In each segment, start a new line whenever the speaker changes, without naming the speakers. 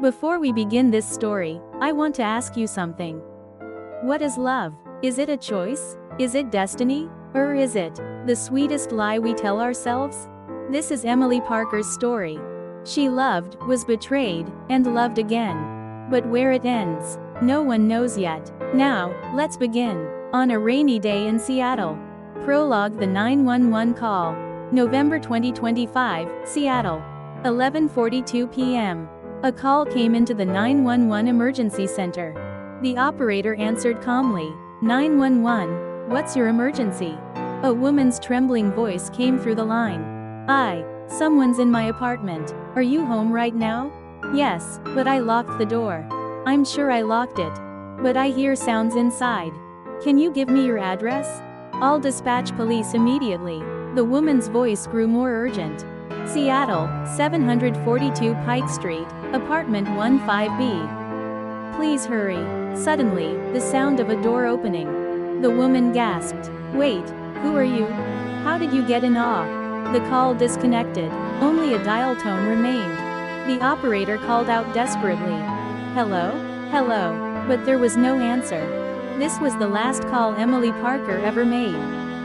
Before we begin this story, I want to ask you something. What is love? Is it a choice? Is it destiny? Or is it the sweetest lie we tell ourselves? This is Emily Parker's story. She loved, was betrayed, and loved again. But where it ends, no one knows yet. Now, let's begin. On a rainy day in Seattle. Prologue: the 911 call. November 2025, Seattle. 11:42 p.m. A call came into the 911 emergency center. The operator answered calmly. 911, what's your emergency? A woman's trembling voice came through the line. Someone's in my apartment. Are you home right now? Yes, but I locked the door. I'm sure I locked it. But I hear sounds inside. Can you give me your address? I'll dispatch police immediately. The woman's voice grew more urgent. Seattle, 742 Pike Street, apartment 15B. Please hurry. Suddenly, the sound of a door opening. The woman gasped. Wait, who are you? How did you get in? The call disconnected. Only a dial tone remained. The operator called out desperately. Hello? Hello? But there was no answer. This was the last call Emily Parker ever made.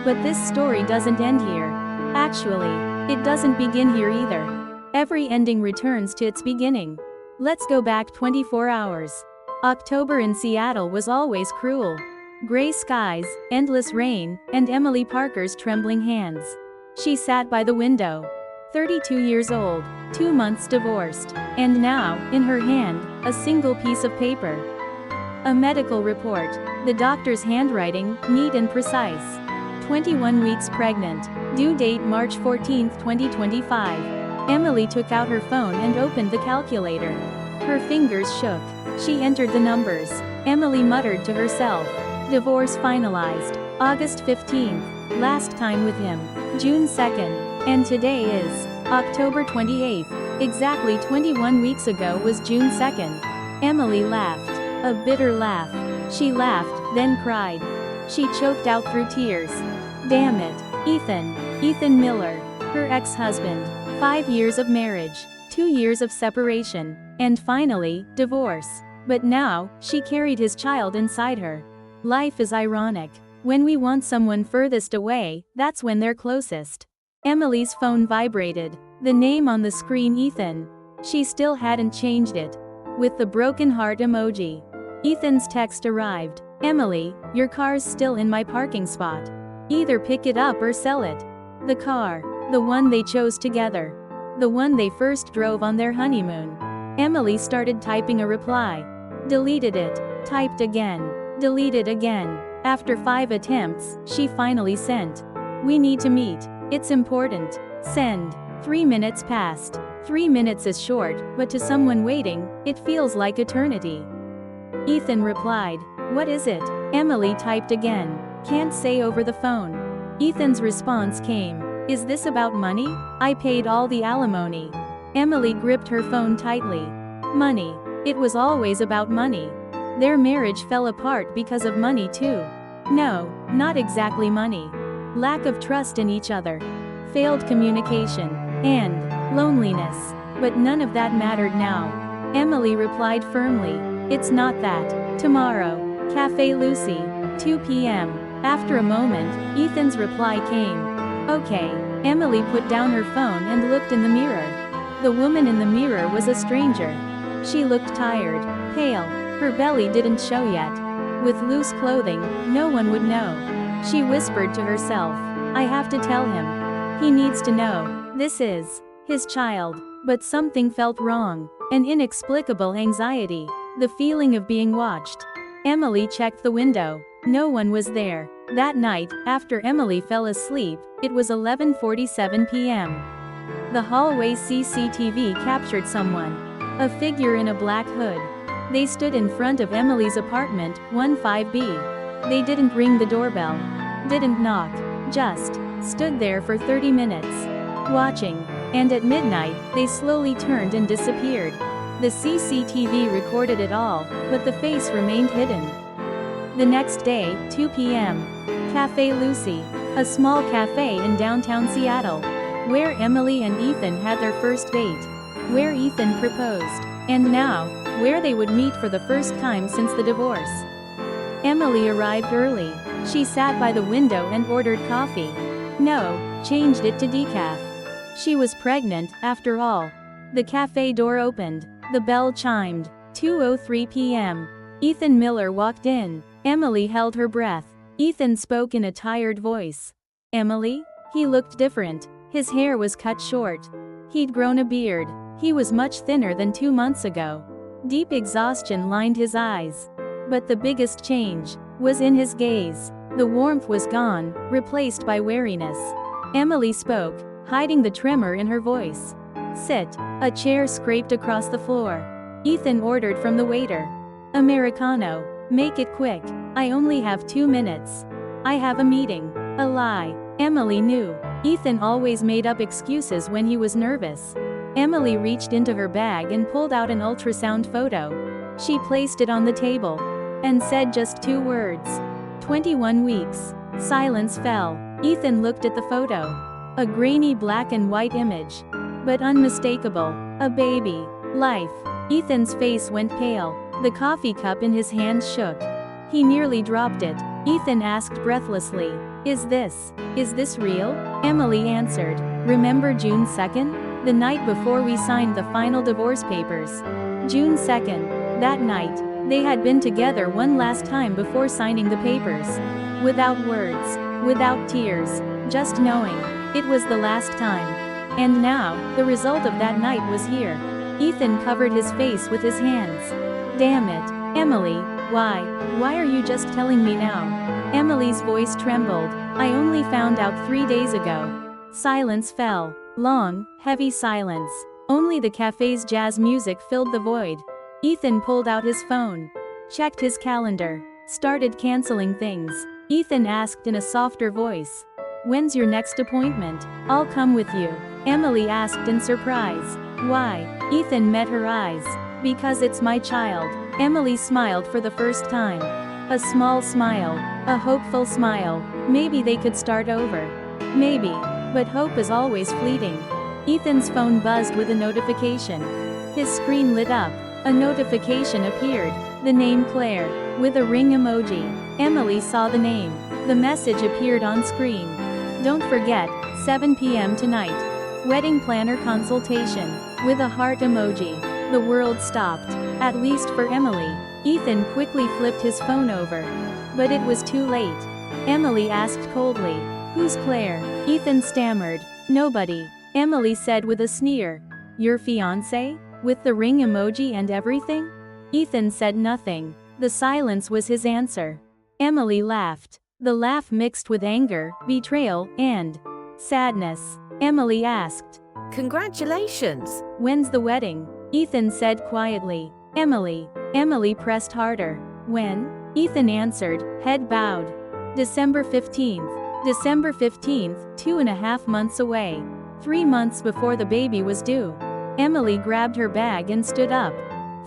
But this story doesn't end here. Actually, it doesn't begin here either. Every ending returns to its beginning. Let's go back 24 hours. October in Seattle was always cruel. Gray skies, endless rain, and Emily Parker's trembling hands. She sat by the window. 32 years old, 2 months divorced, and now, in her hand, a single piece of paper. A medical report. The doctor's handwriting, neat and precise. 21 weeks pregnant. Due date March 14, 2025. Emily took out her phone and opened the calculator. Her fingers shook. She entered the numbers. Emily muttered to herself. Divorce finalized. August 15th. Last time with him. June 2nd. And today is October 28th. Exactly 21 weeks ago was June 2nd. Emily laughed. A bitter laugh. She laughed, then cried. She choked out through tears. Damn it. Ethan Miller. Her ex-husband. 5 years of marriage. 2 years of separation. And finally, divorce. But now, she carried his child inside her. Life is ironic. When we want someone furthest away, that's when they're closest. Emily's phone vibrated. The name on the screen, Ethan. She still hadn't changed it. With the broken heart emoji. Ethan's text arrived. Emily, your car's still in my parking spot. Either pick it up or sell it. The car. The one they chose together. The one they first drove on their honeymoon. Emily started typing a reply. Deleted it. Typed again. Deleted again. After 5 attempts, she finally sent. We need to meet. It's important. Send. 3 minutes passed. 3 minutes is short, but to someone waiting, it feels like eternity. Ethan replied. What is it? Emily typed again. Can't say over the phone. Ethan's response came. Is this about money? I paid all the alimony. Emily gripped her phone tightly. Money. It was always about money. Their marriage fell apart because of money too. No, not exactly money. Lack of trust in each other. Failed communication. And loneliness. But none of that mattered now. Emily replied firmly. It's not that. Tomorrow. Café Lucy. 2 p.m. After a moment, Ethan's reply came. Okay. Emily put down her phone and looked in the mirror. The woman in the mirror was a stranger. She looked tired, pale. Her belly didn't show yet. With loose clothing, no one would know. She whispered to herself. I have to tell him. He needs to know. This is his child. But something felt wrong. An inexplicable anxiety. The feeling of being watched. Emily checked the window. No one was there. That night, after Emily fell asleep, it was 11:47 p.m. The hallway CCTV captured someone. A figure in a black hood. They stood in front of Emily's apartment, 15B. They didn't ring the doorbell. Didn't knock. Just stood there for 30 minutes. Watching. And at midnight, they slowly turned and disappeared. The CCTV recorded it all, but the face remained hidden. The next day, 2 p.m. Café Lucy. A small cafe in downtown Seattle. Where Emily and Ethan had their first date. Where Ethan proposed. And now, where they would meet for the first time since the divorce. Emily arrived early. She sat by the window and ordered coffee. No, changed it to decaf. She was pregnant, after all. The cafe door opened. The bell chimed. 2:03 p.m. Ethan Miller walked in. Emily held her breath. Ethan spoke in a tired voice. Emily? He looked different. His hair was cut short. He'd grown a beard. He was much thinner than 2 months ago. Deep exhaustion lined his eyes. But the biggest change was in his gaze. The warmth was gone, replaced by wariness. Emily spoke, hiding the tremor in her voice. Sit. A chair scraped across the floor. Ethan ordered from the waiter. Americano. Make it quick. I only have 2 minutes. I have a meeting. A lie. Emily knew. Ethan always made up excuses when he was nervous. Emily reached into her bag and pulled out an ultrasound photo. She placed it on the table. And said just 2 words. 21 weeks. Silence fell. Ethan looked at the photo. A grainy black and white image. But unmistakable. A baby. Life. Ethan's face went pale. The coffee cup in his hands shook. He nearly dropped it. Ethan asked breathlessly, Is this real? Emily answered, Remember June 2nd? The night before we signed the final divorce papers. June 2nd. That night, they had been together one last time before signing the papers. Without words, without tears, just knowing, it was the last time. And now, the result of that night was here. Ethan covered his face with his hands. Damn it, Emily, why are you just telling me now? Emily's voice trembled. I only found out 3 days ago. Silence fell. Long, heavy silence. Only the cafe's jazz music filled the void. Ethan pulled out his phone. Checked his calendar. Started canceling things. Ethan asked in a softer voice. When's your next appointment? I'll come with you. Emily asked in surprise. Why? Ethan met her eyes. Because it's my child. Emily smiled for the first time. A small smile. A hopeful smile. Maybe they could start over. Maybe. But hope is always fleeting. Ethan's phone buzzed with a notification. His screen lit up. A notification appeared. The name Claire. With a ring emoji. Emily saw the name. The message appeared on screen. Don't forget, 7 p.m. tonight. Wedding planner consultation. With a heart emoji. The world stopped. At least for Emily. Ethan quickly flipped his phone over. But it was too late. Emily asked coldly. Who's Claire? Ethan stammered. Nobody. Emily said with a sneer. Your fiancé? With the ring emoji and everything? Ethan said nothing. The silence was his answer. Emily laughed. The laugh mixed with anger, betrayal, and sadness. Emily asked.
Congratulations.
When's the wedding? Ethan said quietly. Emily pressed harder. When? Ethan answered, head bowed. December 15th. December 15th, 2.5 months away. 3 months before the baby was due. Emily grabbed her bag and stood up.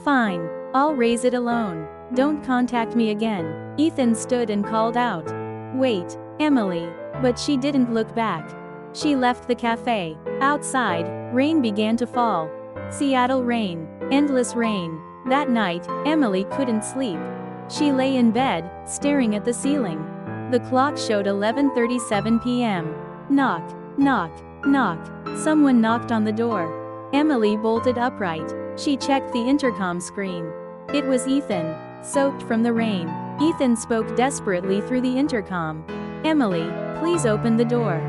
Fine. I'll raise it alone. Don't contact me again. Ethan stood and called out. Wait, Emily. But she didn't look back. She left the cafe. Outside, rain began to fall. Seattle rain. Endless rain. That night, Emily couldn't sleep. She lay in bed, staring at the ceiling. The clock showed 11:37 p.m. Knock, knock, knock. Someone knocked on the door. Emily bolted upright. She checked the intercom screen. It was Ethan, soaked from the rain. Ethan spoke desperately through the intercom. Emily, please open the door.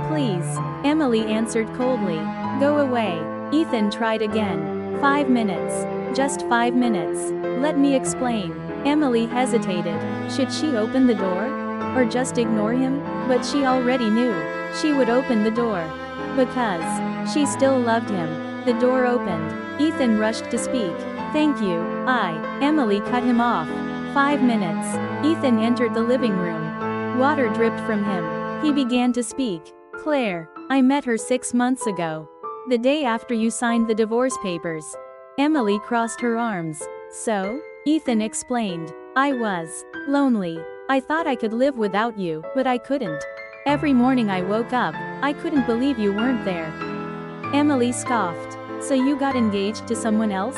Please. Emily answered coldly. Go away. Ethan tried again. 5 minutes. Just 5 minutes. Let me explain. Emily hesitated. Should she open the door? Or just ignore him? But she already knew. She would open the door. Because she still loved him. The door opened. Ethan rushed to speak. Thank you. Emily cut him off. 5 minutes. Ethan entered the living room. Water dripped from him. He began to speak. Claire, I met her 6 months ago. The day after you signed the divorce papers. Emily crossed her arms. So? Ethan explained. I was lonely. I thought I could live without you, but I couldn't. Every morning I woke up, I couldn't believe you weren't there. Emily scoffed. So you got engaged to someone else?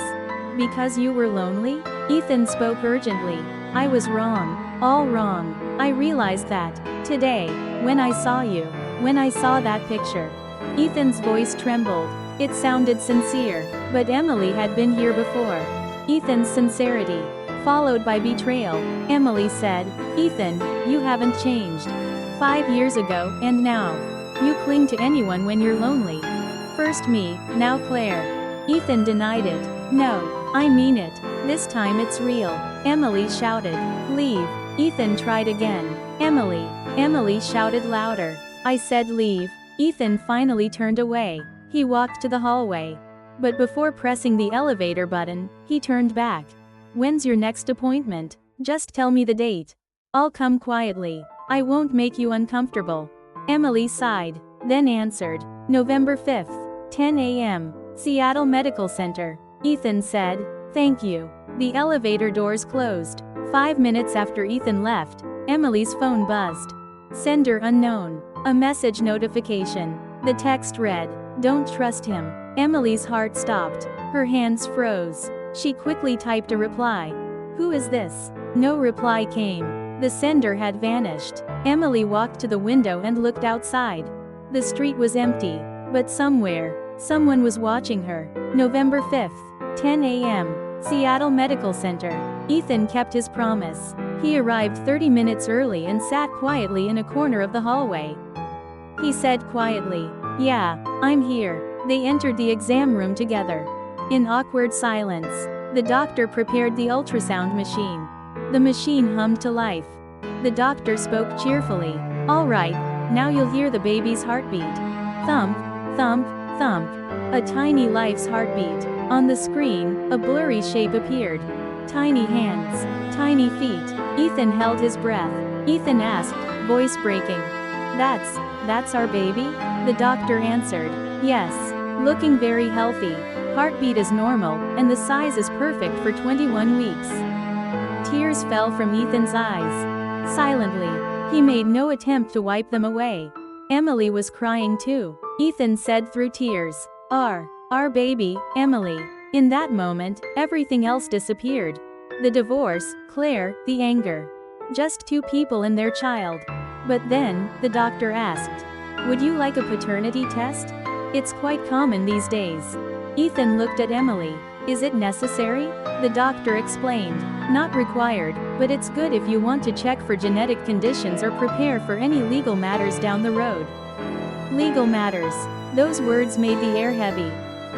Because you were lonely? Ethan spoke urgently. I was wrong. All wrong. I realized that. Today. When I saw you. When I saw that picture. Ethan's voice trembled. It sounded sincere. But Emily had been here before. Ethan's sincerity. Followed by betrayal. Emily said, Ethan, you haven't changed. 5 years ago, and now. You cling to anyone when you're lonely. First me, now Claire. Ethan denied it. No, I mean it. This time it's real. Emily shouted. Leave. Ethan tried again. Emily. Emily shouted louder. I said leave. Ethan finally turned away. He walked to the hallway. But before pressing the elevator button, he turned back. When's your next appointment? Just tell me the date. I'll come quietly. I won't make you uncomfortable. Emily sighed, then answered. November 5th, 10 a.m., Seattle Medical Center. Ethan said, thank you. The elevator doors closed. 5 minutes after Ethan left, Emily's phone buzzed. Sender unknown. A message notification. The text read, don't trust him. Emily's heart stopped. Her hands froze. She quickly typed a reply. Who is this? No reply came. The sender had vanished. Emily walked to the window and looked outside. The street was empty. But somewhere, someone was watching her. November 5th, 10 a.m., Seattle Medical Center. Ethan kept his promise. He arrived 30 minutes early and sat quietly in a corner of the hallway. He said quietly, yeah, I'm here. They entered the exam room together. In awkward silence, the doctor prepared the ultrasound machine. The machine hummed to life. The doctor spoke cheerfully. All right, now you'll hear the baby's heartbeat. Thump, thump, thump. A tiny life's heartbeat. On the screen, a blurry shape appeared. Tiny hands, tiny feet. Ethan held his breath. Ethan asked, voice breaking. That's our baby? The doctor answered, yes. Looking very healthy. Heartbeat is normal, and the size is perfect for 21 weeks. Tears fell from Ethan's eyes. Silently, he made no attempt to wipe them away. Emily was crying too. Ethan said through tears, our baby, Emily. In that moment, everything else disappeared. The divorce, Claire, the anger. Just two people and their child. But then, the doctor asked, would you like a paternity test? It's quite common these days. Ethan looked at Emily. Is it necessary? The doctor explained. Not required, but it's good if you want to check for genetic conditions or prepare for any legal matters down the road. Legal matters. Those words made the air heavy.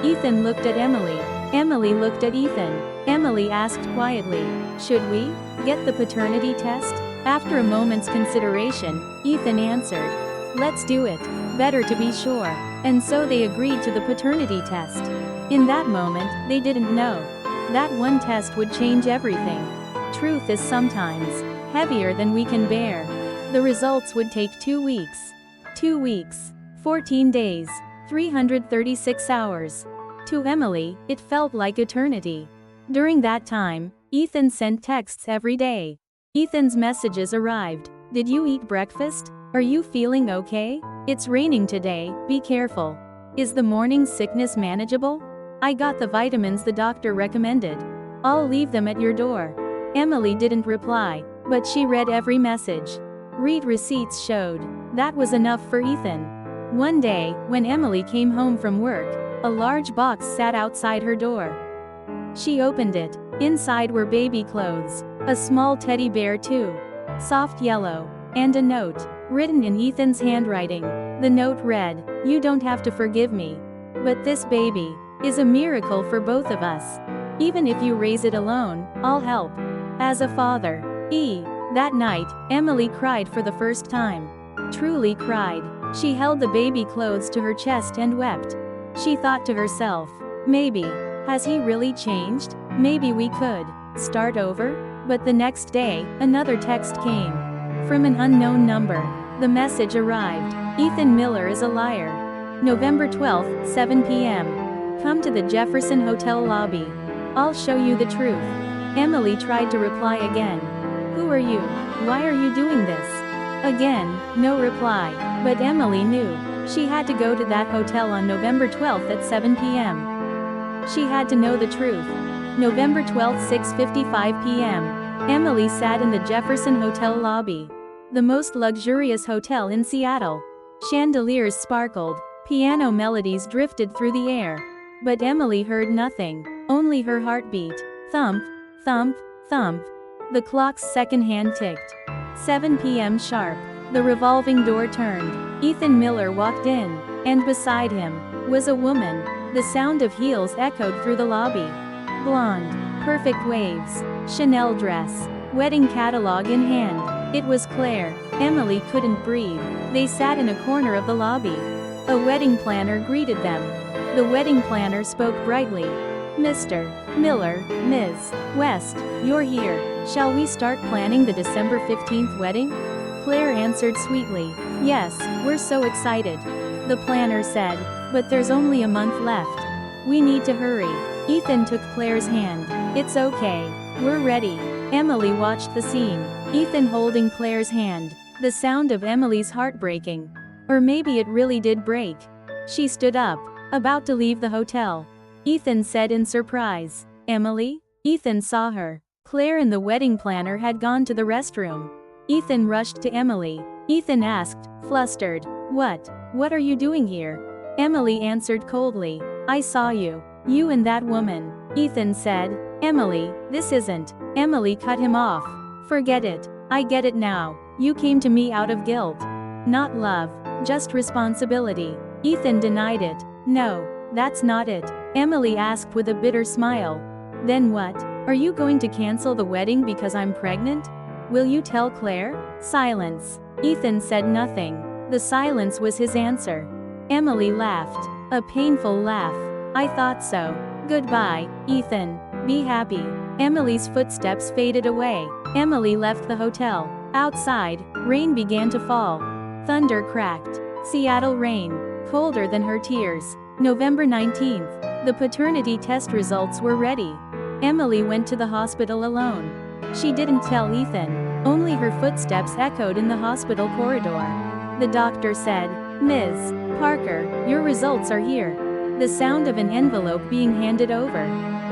Ethan looked at Emily. Emily looked at Ethan. Emily asked quietly, should we get the paternity test? After a moment's consideration, Ethan answered, let's do it. Better to be sure. And so they agreed to the paternity test. In that moment, they didn't know that one test would change everything. Truth is sometimes heavier than we can bear. The results would take 2 weeks. 2 weeks. 14 days. 336 hours. To Emily, it felt like eternity. During that time, Ethan sent texts every day. Ethan's messages arrived. Did you eat breakfast? Are you feeling okay? It's raining today, be careful. Is the morning sickness manageable? I got the vitamins the doctor recommended. I'll leave them at your door. Emily didn't reply, but she read every message. Read receipts showed. That was enough for Ethan. One day, when Emily came home from work, a large box sat outside her door. She opened it. Inside were baby clothes, a small teddy bear too, soft yellow, and a note, written in Ethan's handwriting. The note read, you don't have to forgive me, but this baby is a miracle for both of us. Even if you raise it alone, I'll help. As a father. That night, Emily cried for the first time. Truly cried. She held the baby clothes to her chest and wept. She thought to herself, maybe, has he really changed? Maybe we could start over? But the next day, another text came. From an unknown number. The message arrived. Ethan Miller is a liar. November 12th, 7 p.m. Come to the Jefferson Hotel lobby. I'll show you the truth. Emily tried to reply again. Who are you? Why are you doing this? Again, no reply. But Emily knew. She had to go to that hotel on November 12th at 7 p.m. She had to know the truth. November 12, 6:55 p.m. Emily sat in the Jefferson Hotel lobby. The most luxurious hotel in Seattle. Chandeliers sparkled, piano melodies drifted through the air. But Emily heard nothing, only her heartbeat. Thump, thump, thump. The clock's second hand ticked. 7 p.m. sharp. The revolving door turned. Ethan Miller walked in, and beside him was a woman. The sound of heels echoed through the lobby. Blonde, perfect waves, Chanel dress, wedding catalog in hand. It was Claire. Emily couldn't breathe. They sat in a corner of the lobby. A wedding planner greeted them. The wedding planner spoke brightly. Mr. Miller, Ms. West, you're here. Shall we start planning the December 15th wedding? Claire answered sweetly. Yes, we're so excited. The planner said, but there's only a month left. We need to hurry. Ethan took Claire's hand. It's okay. We're ready. Emily watched the scene. Ethan holding Claire's hand. The sound of Emily's heart breaking. Or maybe it really did break. She stood up, about to leave the hotel. Ethan said in surprise, Emily? Ethan saw her. Claire and the wedding planner had gone to the restroom. Ethan rushed to Emily. Ethan asked, flustered, What are you doing here? Emily answered coldly, I saw you. You and that woman. Ethan said, Emily, this isn't. Emily cut him off. Forget it. I get it now. You came to me out of guilt. Not love, just responsibility. Ethan denied it. No, that's not it. Emily asked with a bitter smile. Then what? Are you going to cancel the wedding because I'm pregnant? Will you tell Claire? Silence. Ethan said nothing. The silence was his answer. Emily laughed. A painful laugh. I thought so. Goodbye, Ethan. Be happy. Emily's footsteps faded away. Emily left the hotel. Outside, rain began to fall. Thunder cracked. Seattle rain. Colder than her tears. November 19th. The paternity test results were ready. Emily went to the hospital alone. She didn't tell Ethan. Only her footsteps echoed in the hospital corridor. The doctor said, Ms. Parker, your results are here. The sound of an envelope being handed over.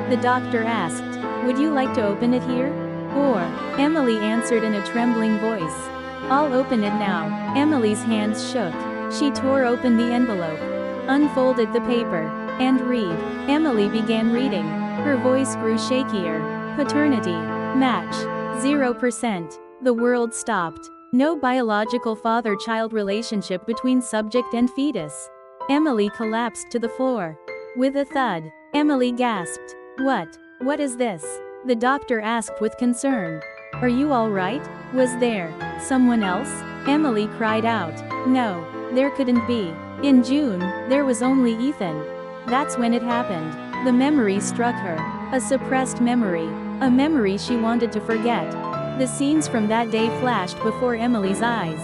The doctor asked, would you like to open it here? Or, Emily answered in a trembling voice. I'll open it now. Emily's hands shook. She tore open the envelope, unfolded the paper, and read. Emily began reading. Her voice grew shakier. Paternity. Match. 0%. The world stopped. No biological father-child relationship between subject and fetus. Emily collapsed to the floor. With a thud, Emily gasped. What is this? The doctor asked with concern. Are you all right? Was there someone else? Emily cried out. No, there couldn't be. In June, there was only Ethan. That's when it happened. The memory struck her. A suppressed memory. A memory she wanted to forget. The scenes from that day flashed before Emily's eyes.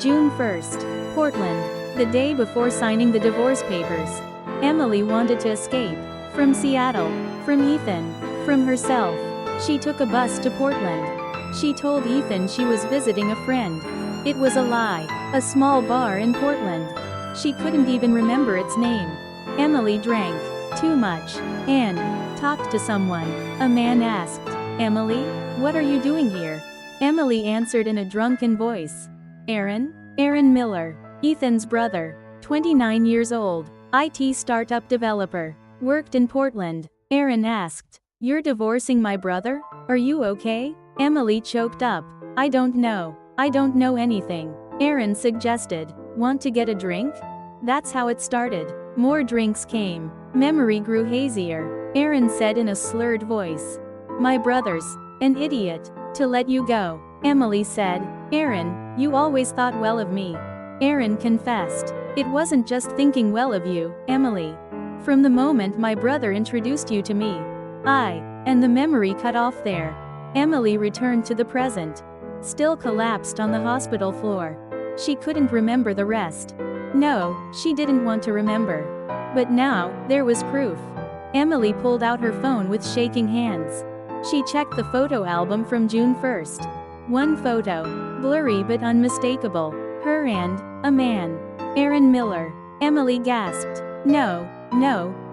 June 1st. Portland. The day before signing the divorce papers. Emily wanted to escape. From Seattle. From Ethan. From herself. She took a bus to Portland. She told Ethan she was visiting a friend. It was a lie. A small bar in Portland. She couldn't even remember its name. Emily drank too much and talked to someone. A man asked, Emily, what are you doing here? Emily answered in a drunken voice. Aaron Miller, Ethan's brother, 29 years old, IT startup developer, worked in Portland. Aaron asked, you're divorcing my brother? Are you okay? Emily choked up. I don't know anything. Aaron suggested, want to get a drink? That's how it started. More drinks came. Memory grew hazier. Aaron said in a slurred voice. My brother's an idiot to let you go. Emily said, Aaron, you always thought well of me. Aaron confessed. It wasn't just thinking well of you, Emily. From the moment my brother introduced you to me. And the memory cut off there. Emily returned to the present. Still collapsed on the hospital floor. She couldn't remember the rest. No, she didn't want to remember. But now, there was proof. Emily pulled out her phone with shaking hands. She checked the photo album from June 1st. One photo, blurry but unmistakable. Her and a man. Aaron Miller. Emily gasped. No,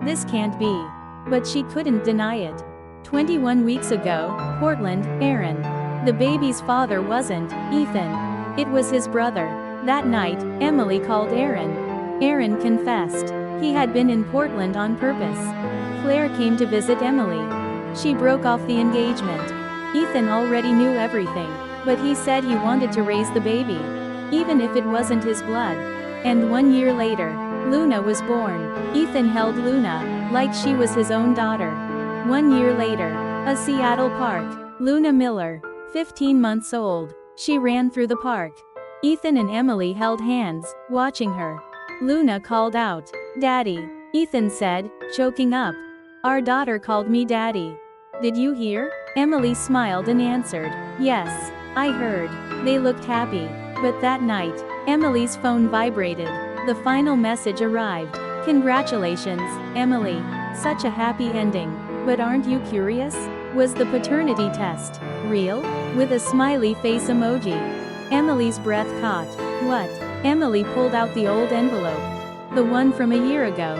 this can't be. But she couldn't deny it. 21 weeks ago, Portland, Aaron. The baby's father wasn't Ethan. It was his brother. That night, Emily called Aaron. Aaron confessed. He had been in Portland on purpose. Claire came to visit Emily. She broke off the engagement. Ethan already knew everything, but he said he wanted to raise the baby, even if it wasn't his blood. And 1 year later, Luna was born. Ethan held Luna, like she was his own daughter. 1 year later, a Seattle park. Luna Miller, 15 months old. She ran through the park. Ethan and Emily held hands, watching her. Luna called out, "Daddy." Ethan said, choking up, "Our daughter called me Daddy." "Did you hear?" Emily smiled and answered, "Yes, I heard." They looked happy. But that night, Emily's phone vibrated. The final message arrived. "Congratulations, Emily. Such a happy ending. But aren't you curious? Was the paternity test real?" With a smiley face emoji. Emily's breath caught. "What?" Emily pulled out the old envelope. The one from a year ago.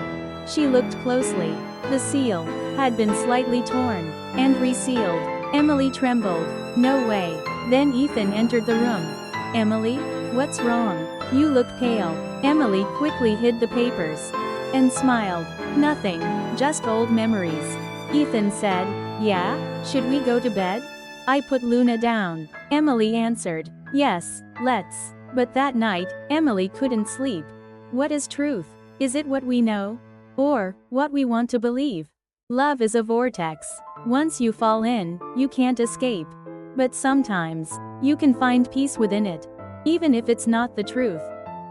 She looked closely. The seal had been slightly torn and resealed. Emily trembled. "No way." Then Ethan entered the room. "Emily, what's wrong? You look pale." Emily quickly hid the papers and smiled. "Nothing, just old memories." Ethan said, "Yeah? Should we go to bed?" "I put Luna down." Emily answered, "Yes, let's." But that night, Emily couldn't sleep. What is truth? Is it what we know? Or what we want to believe? Love is a vortex. Once you fall in, you can't escape. But sometimes, you can find peace within it, even if it's not the truth.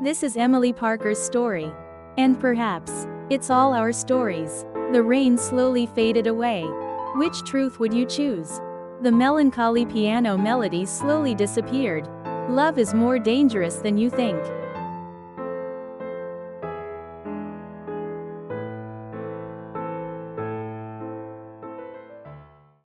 This is Emily Parker's story. And perhaps, it's all our stories. The rain slowly faded away. Which truth would you choose? The melancholy piano melody slowly disappeared. Love is more dangerous than you think.